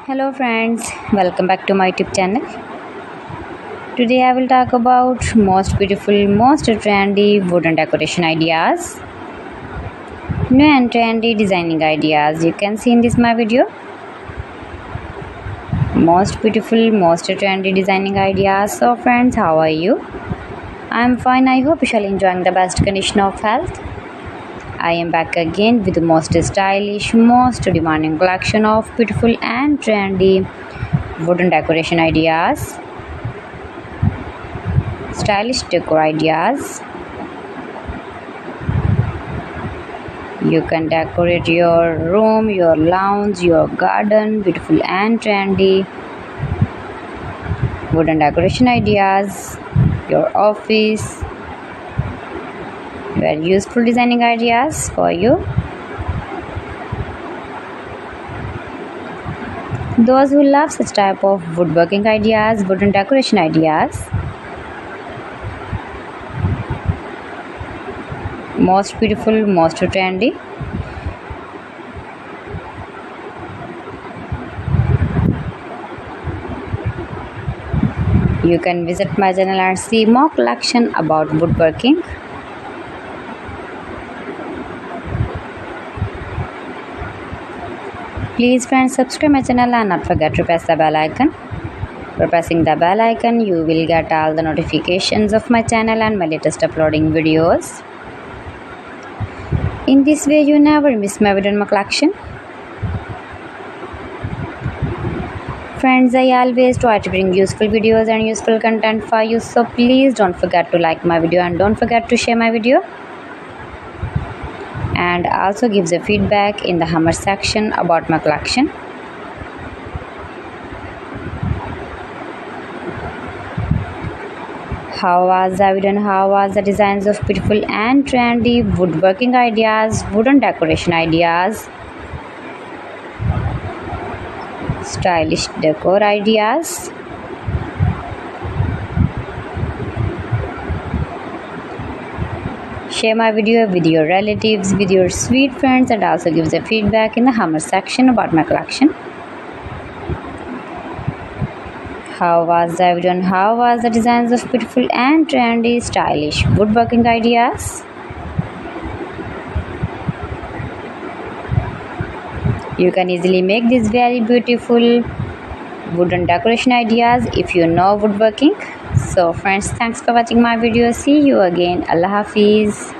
Hello friends, welcome back to my YouTube channel. Today I will talk about most beautiful, most trendy wooden decoration ideas. New and trendy designing ideas you can see in this my video. Most beautiful, most trendy designing ideas. So friends, how are you? I am fine. I hope you shall enjoying the best condition of health. I am back again with the most stylish, most demanding collection of beautiful and trendy wooden decoration ideas, stylish decor ideas. You can decorate your room, your lounge, your garden, beautiful and trendy wooden decoration ideas, your office. Very useful designing ideas for you. Those who love such type of woodworking ideas, wooden decoration ideas. Most beautiful, most trendy. You can visit my channel and see more collection about woodworking. Please friends, subscribe my channel and not forget to press the bell icon. For pressing the bell icon, you will get all the notifications of my channel and my latest uploading videos. In this way, you never miss my video in my collection. Friends, I always try to bring useful videos and useful content for you, so please don't forget to like my video and don't forget to share my video. And also give the feedback in the comment section about my collection. How was the video and how was the designs of beautiful and trendy woodworking ideas, wooden decoration ideas, stylish decor ideas. Share my video with your relatives, with your sweet friends, and also give the feedback in the comment section about my collection. How was the video and how was the designs of beautiful and trendy stylish woodworking ideas? You can easily make these very beautiful wooden decoration ideas if you know woodworking. So friends, thanks for watching my video. See you again. Allah Hafiz.